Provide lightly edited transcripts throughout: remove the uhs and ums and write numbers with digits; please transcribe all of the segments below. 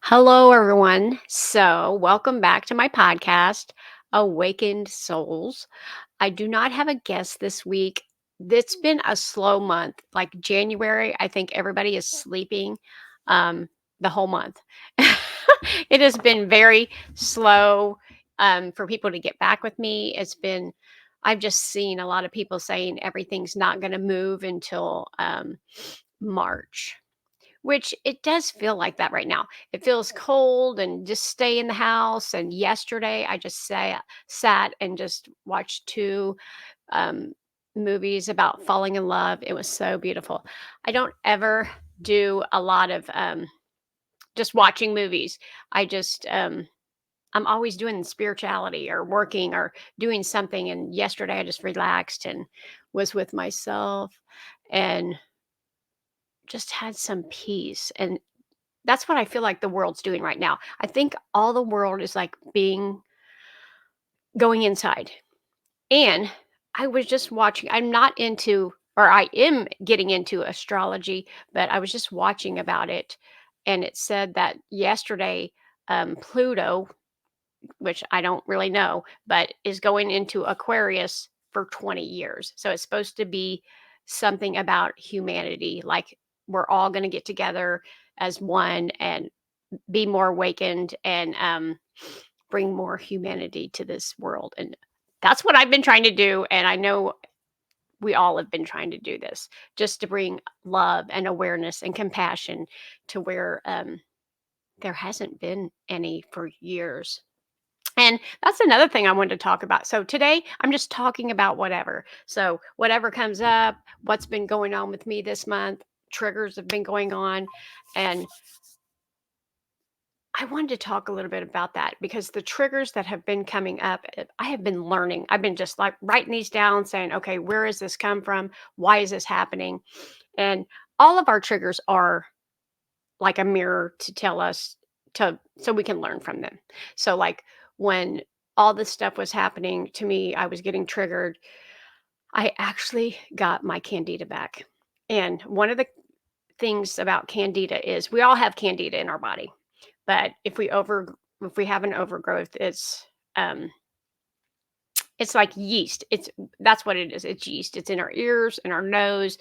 Hello, everyone. So, welcome back to my podcast, Awakened Souls. I do not have a guest this week. It's been a slow month. Like January, I think everybody is sleeping um, the whole month. It has been very slow for people to get back with me. I've just seen a lot of people saying everything's not going to move until March, which it does feel like that right now. It feels cold and just stay in the house. And yesterday I just sat and just watched two um, movies about falling in love. It was so beautiful. I don't ever do a lot of just watching movies. I just I'm always doing spirituality or working or doing something. And yesterday I just relaxed and was with myself and just had some peace. And that's what I feel like the world's doing right now. I think all the world is like going inside. And I was just watching, I'm not into, or I am getting into astrology, but I was just watching about it. And it said that yesterday, Pluto, which I don't really know, but is going into Aquarius for 20 years. So it's supposed to be something about humanity. Like we're all going to get together as one and be more awakened and bring more humanity to this world. And that's what I've been trying to do. And I know we all have been trying to do this just to bring love and awareness and compassion to where there hasn't been any for years. And that's another thing I wanted to talk about. So today I'm just talking about whatever. So whatever comes up, what's been going on with me this month, triggers have been going on. And I wanted to talk a little bit about that because the triggers that have been coming up, I have been learning. I've been just like writing these down, saying, okay, where has this come from? Why is this happening? And all of our triggers are like a mirror to tell us so we can learn from them. So, like when all this stuff was happening to me, I was getting triggered. I actually got my candida back. And one of the things about candida is we all have candida in our body, but if we have an overgrowth, um it's like yeast. That's what it is. It's yeast. It's in our ears, in our nose,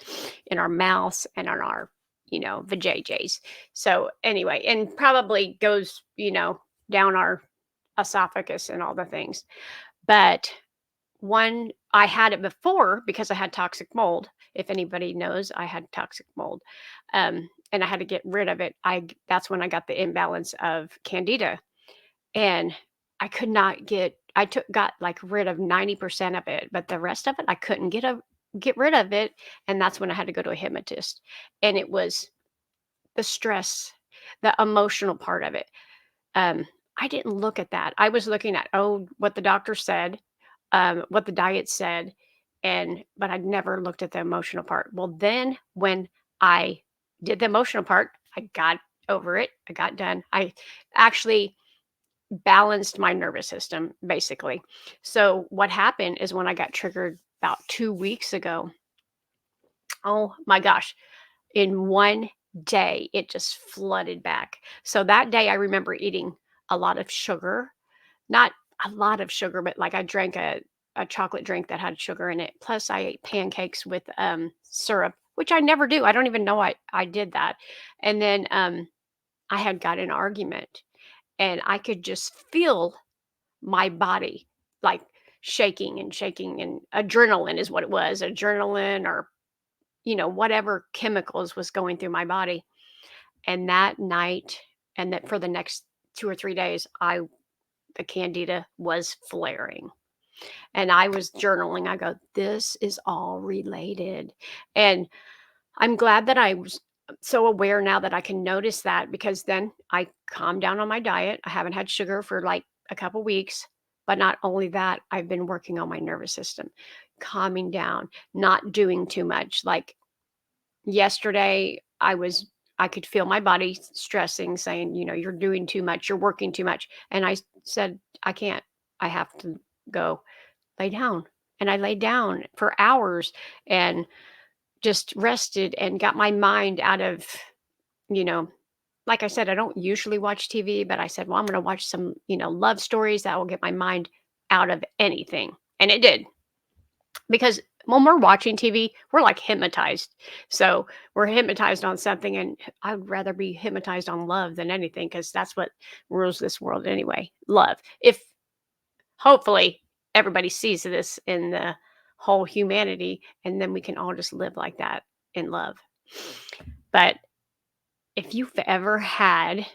in our mouths, and on our, vajayjays. So anyway, and probably goes, down our esophagus and all the things. But one I had it before because I had toxic mold. If anybody knows, I had toxic mold. And I had to get rid of it. That's when I got the imbalance of candida. And I could not got like rid of 90% of it, but the rest of it I couldn't get rid of it. And that's when I had to go to a hypnotist. And it was the stress, the emotional part of it. Um, I didn't look at that. I was looking at, oh, what the doctor said, what the diet said, but I never looked at the emotional part. Well, then when I did the emotional part, I got over it. I got done. I actually balanced my nervous system, basically. So what happened is when I got triggered about 2 weeks ago, oh my gosh, in one day, it just flooded back. So that day, I remember eating a lot of sugar, not a lot of sugar, but like I drank a chocolate drink that had sugar in it. Plus, I ate pancakes with syrup, which I never do. I don't even know I did that. And then I had got an argument and I could just feel my body like shaking and shaking, and adrenaline is what it was, adrenaline or whatever chemicals was going through my body. And that night, and that for the next 2 or 3 days, I the candida was flaring. And I was journaling. I go, this is all related. And I'm glad that I was so aware now that I can notice that, because then I calmed down on my diet. I haven't had sugar for like a couple weeks. But not only that, I've been working on my nervous system, calming down, not doing too much. Like yesterday, I could feel my body stressing, saying, you're doing too much, you're working too much. And I said, I can't. I have to go lay down. And I laid down for hours and just rested and got my mind out of, you know, like I said, I don't usually watch TV, but I said, well, I'm going to watch some, love stories that will get my mind out of anything. And it did, because when we're watching TV, we're like hypnotized. So we're hypnotized on something, and I'd rather be hypnotized on love than anything, because that's what rules this world anyway. Love. If hopefully everybody sees this in the whole humanity, and then we can all just live like that in love. But if you've ever had,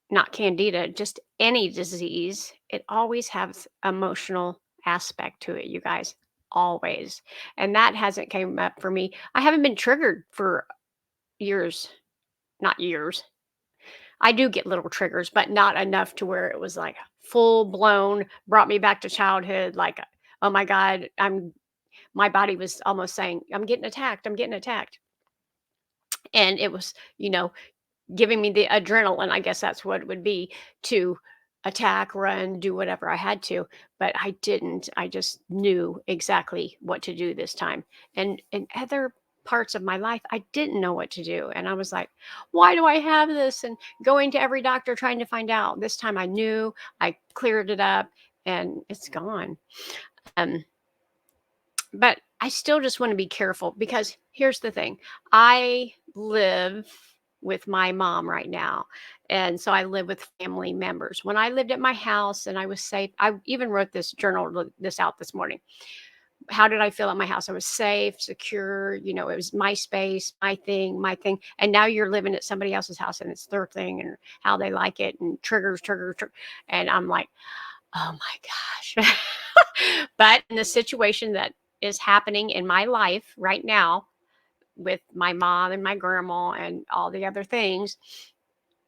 not candida, just any disease, it always has emotional aspect to it, you guys. Always. And that hasn't came up for me. I haven't been triggered for years. Not years. I do get little triggers, but not enough to where it was like full blown, brought me back to childhood. Like, oh my God, my body was almost saying, I'm getting attacked. I'm getting attacked. And it was, giving me the adrenaline, I guess that's what it would be, to attack, run, do whatever I had to. But I didn't. I just knew exactly what to do this time. And in other parts of my life, I didn't know what to do. And I was like, why do I have this? And going to every doctor trying to find out. This time I knew, I cleared it up, and it's gone. Um, but I still just want to be careful, because here's the thing. I live with my mom right now. And so I live with family members. When I lived at my house and I was safe, I even wrote this out this morning. How did I feel at my house? I was safe, secure, it was my space, my thing. And now you're living at somebody else's house, and it's their thing, and how they like it, and triggers. And I'm like, oh my gosh. But in the situation that is happening in my life right now with my mom and my grandma and all the other things,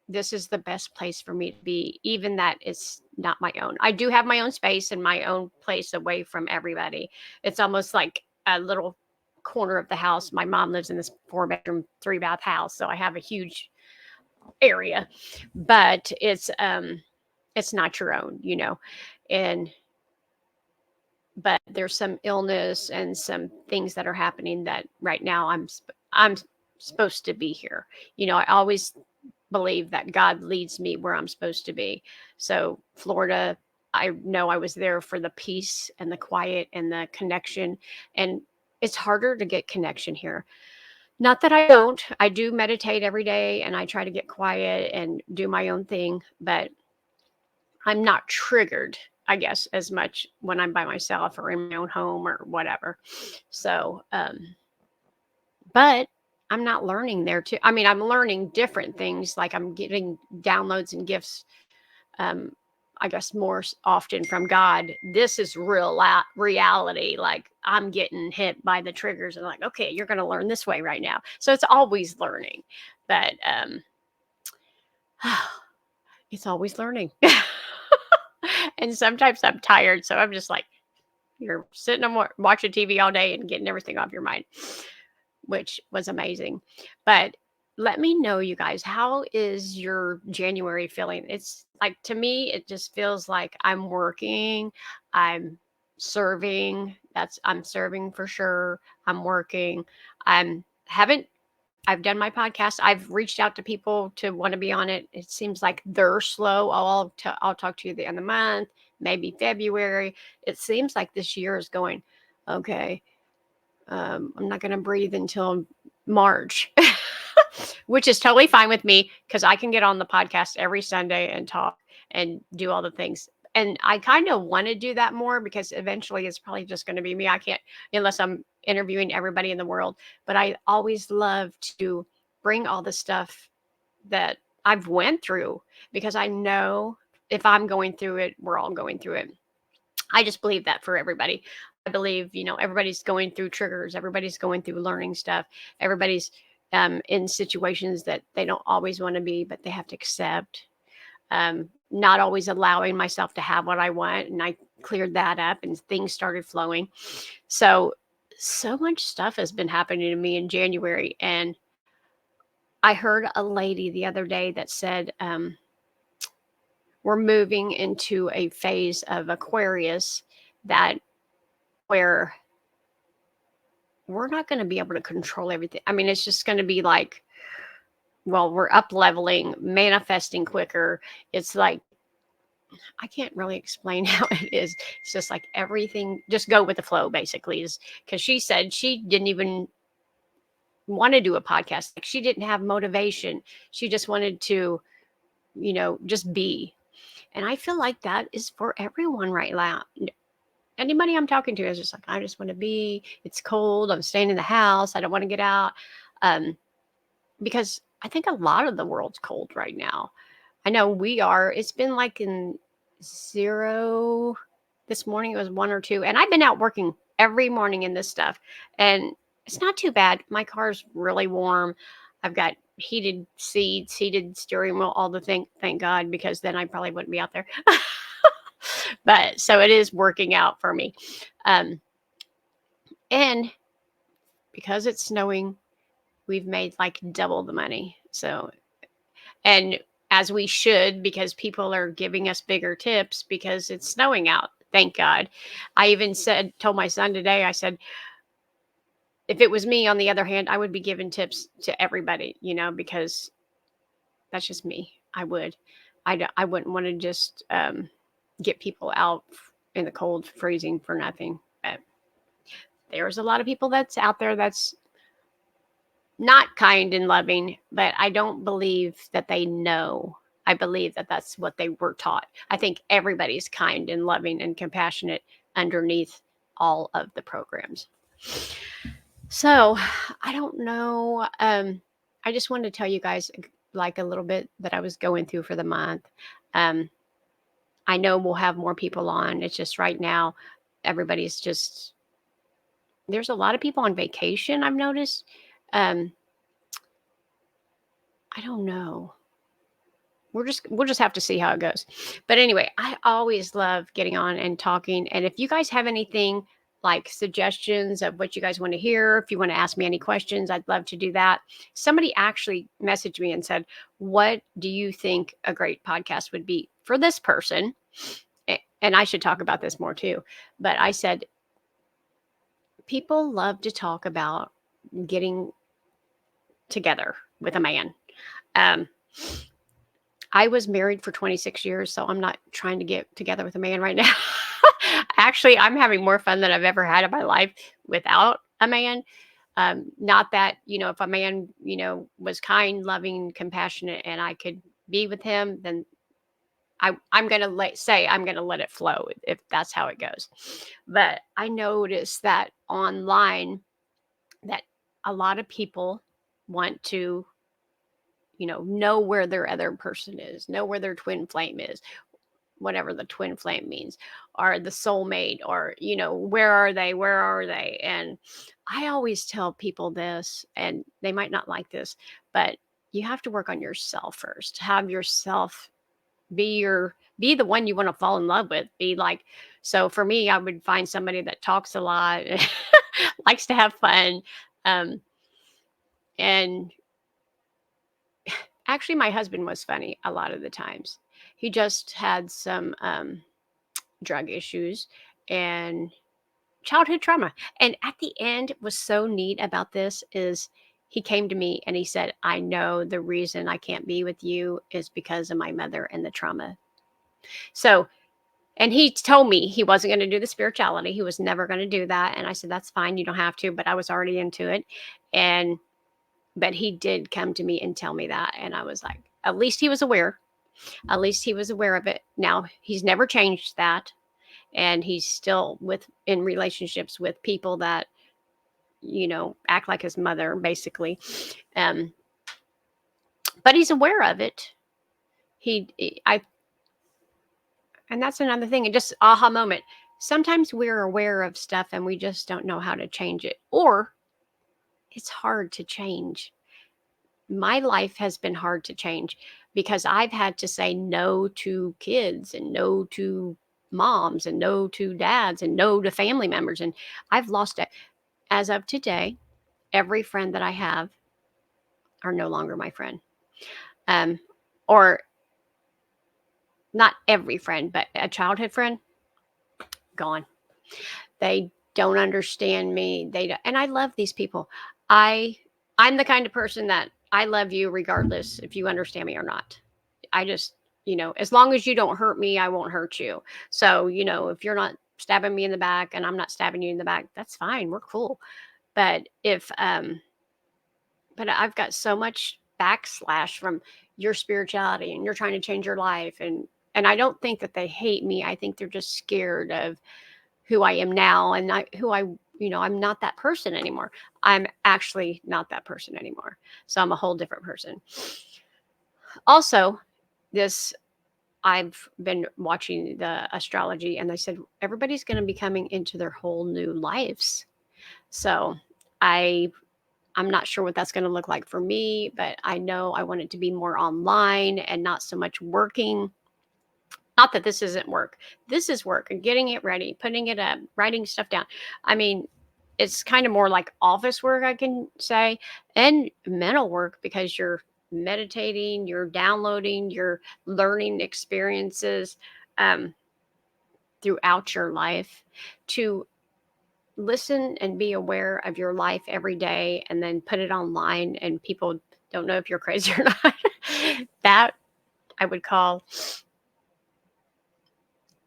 this is the best place for me to be, even that it's not my own. I do have my own space and my own place away from everybody. It's almost like a little corner of the house. My mom lives in this 4-bedroom, 3-bath house, so I have a huge area, but it's not your own, and but there's some illness and some things that are happening that right now I'm supposed to be here. I always believe that God leads me where I'm supposed to be. So Florida, I know I was there for the peace and the quiet and the connection, and it's harder to get connection here. Not that I don't. I do meditate every day, and I try to get quiet and do my own thing, but I'm not triggered, I guess, as much when I'm by myself or in my own home or whatever. So, but I'm not learning there too. I mean, I'm learning different things. Like I'm getting downloads and gifts, um, I guess more often from God. This is reality. Like I'm getting hit by the triggers, and like, okay, you're going to learn this way right now. So it's always learning, but it's always learning. And sometimes I'm tired, so I'm just like, you're sitting and watching TV all day and getting everything off your mind, which was amazing. But let me know, you guys, how is your January feeling? It's like, to me, it just feels like I'm working, I'm serving. I'm serving for sure. I'm working. I'm haven't I've done my podcast. I've reached out to people to want to be on it. It seems like they're slow. I'll talk to you at the end of the month, maybe February. It seems like this year is going, okay, I'm not going to breathe until March, which is totally fine with me, because I can get on the podcast every Sunday and talk and do all the things. And I kind of want to do that more, because eventually it's probably just going to be me. I can't, unless I'm interviewing everybody in the world. But I always love to bring all the stuff that I've went through, because I know if I'm going through it, we're all going through it. I just believe that for everybody. I believe, everybody's going through triggers, everybody's going through learning stuff, everybody's in situations that they don't always want to be, but they have to accept. Not always allowing myself to have what I want. And I cleared that up, and things started flowing. So much stuff has been happening to me in January. And I heard a lady the other day that said, we're moving into a phase of Aquarius that where we're not going to be able to control everything. I mean, it's just going to be like well, we're up leveling, manifesting quicker. It's like, I can't really explain how it is. It's just like everything, just go with the flow, basically. Is because she said she didn't even want to do a podcast. Like she didn't have motivation. She just wanted to, just be. And I feel like that is for everyone right now. Anybody I'm talking to is just like, I just want to be. It's cold. I'm staying in the house. I don't want to get out. Um, because I think a lot of the world's cold right now. I know we are. It's been like in zero. This morning it was 1 or 2. And I've been out working every morning in this stuff. And it's not too bad. My car's really warm. I've got heated seats, heated steering wheel, all the thing. Thank God, because then I probably wouldn't be out there. But so it is working out for me. Um, and because it's snowing, we've made like double the money. So, and as we should, because people are giving us bigger tips because it's snowing out. Thank God. I even told my son today, I said, if it was me, on the other hand, I would be giving tips to everybody, because that's just me. I would. I wouldn't want to just get people out in the cold, freezing for nothing. But there's a lot of people that's out there that's not kind and loving, but I don't believe that they know. I believe that that's what they were taught. I think everybody's kind and loving and compassionate underneath all of the programs. So I don't know. I just wanted to tell you guys like a little bit that I was going through for the month. Um, I know we'll have more people on. It's just right now, everybody's just, there's a lot of people on vacation, I've noticed. Um, I don't know. We'll just have to see how it goes. But anyway, I always love getting on and talking. And if you guys have anything like suggestions of what you guys want to hear, if you want to ask me any questions, I'd love to do that. Somebody actually messaged me and said, "What do you think a great podcast would be for this person?" And I should talk about this more too. But I said, people love to talk about getting together with a man. Um, I was married for 26 years, so I'm not trying to get together with a man right now. Actually, I'm having more fun than I've ever had in my life without a man. Not that, if a man, was kind, loving, compassionate, and I could be with him, then I'm going to I'm going to let it flow if that's how it goes. But I noticed that online that a lot of people want to know where their other person is, know where their twin flame is, whatever the twin flame means, or the soulmate, or, where are they? Where are they? And I always tell people this, and they might not like this, but you have to work on yourself first. Have yourself be the one you want to fall in love with. Be like, so for me, I would find somebody that talks a lot, likes to have fun. Um, and actually, my husband was funny a lot of the times. He just had some drug issues and childhood trauma. And at the end, was so neat about this is he came to me and he said, "I know the reason I can't be with you is because of my mother and the trauma." So, and he told me he wasn't going to do the spirituality. He was never going to do that. And I said, "That's fine. You don't have to." But I was already into it. And but he did come to me and tell me that. And I was like, at least he was aware. At least he was aware of it. Now, he's never changed that. And he's still in relationships with people that, act like his mother, basically. Um, but he's aware of it. I, and that's another thing. And just aha moment. Sometimes we're aware of stuff and we just don't know how to change it, or it's hard to change. My life has been hard to change because I've had to say no to kids and no to moms and no to dads and no to family members. And I've lost it. As of today, every friend that I have are no longer my friend. Um, or not every friend, but a childhood friend, gone. They don't understand me. They don't, and I love these people. I'm the kind of person that I love you regardless if you understand me or not. I just, as long as you don't hurt me, I won't hurt you. So, if you're not stabbing me in the back and I'm not stabbing you in the back, that's fine. We're cool. But but I've got so much backslash from your spirituality and you're trying to change your life. And I don't think that they hate me. I think they're just scared of who I am now and I'm not that person anymore. I'm actually not that person anymore. So I'm a whole different person. Also, this I've been watching the astrology and they said everybody's going to be coming into their whole new lives. So I I'm not sure what that's going to look like for me, but I know I want it to be more online and not so much working. Not that this isn't work. This is work and getting it ready, putting it up, writing stuff down. I mean, it's kind of more like office work, I can say, and mental work because you're meditating, you're downloading, you're learning experiences um, throughout your life to listen and be aware of your life every day and then put it online and people don't know if you're crazy or not. That I would call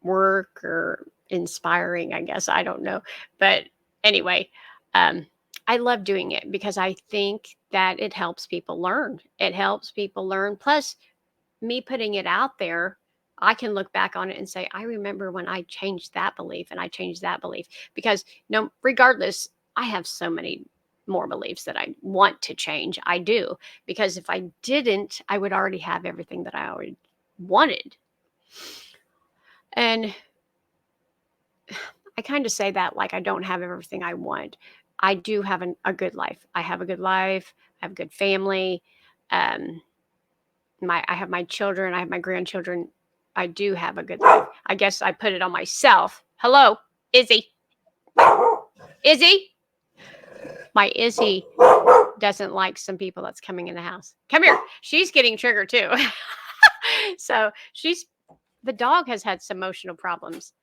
work or inspiring, I guess. I don't know. But anyway, um, I love doing it because I think that it helps people learn. It helps people learn. Plus, me putting it out there, I can look back on it and say, I remember when I changed that belief and I changed that belief. Because no, regardless, I have so many more beliefs that I want to change. I do. Because if I didn't, I would already have everything that I already wanted. And I kind of say that like I don't have everything I want. I do have a good life. I have a good life. I have a good family. Um, I have my children. I have my grandchildren. I do have a good life. I guess I put it on myself. Hello, Izzy. Izzy. My Izzy doesn't like some people that's coming in the house. Come here. She's getting triggered too. So the dog has had some emotional problems.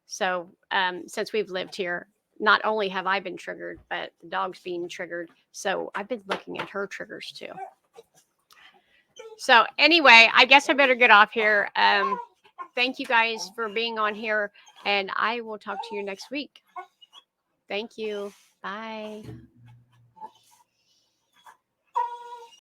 So since we've lived here, not only have I been triggered, but the dog's being triggered. So I've been looking at her triggers too. So anyway, I guess I better get off here. Thank you guys for being on here, and I will talk to you next week. Thank you. Bye.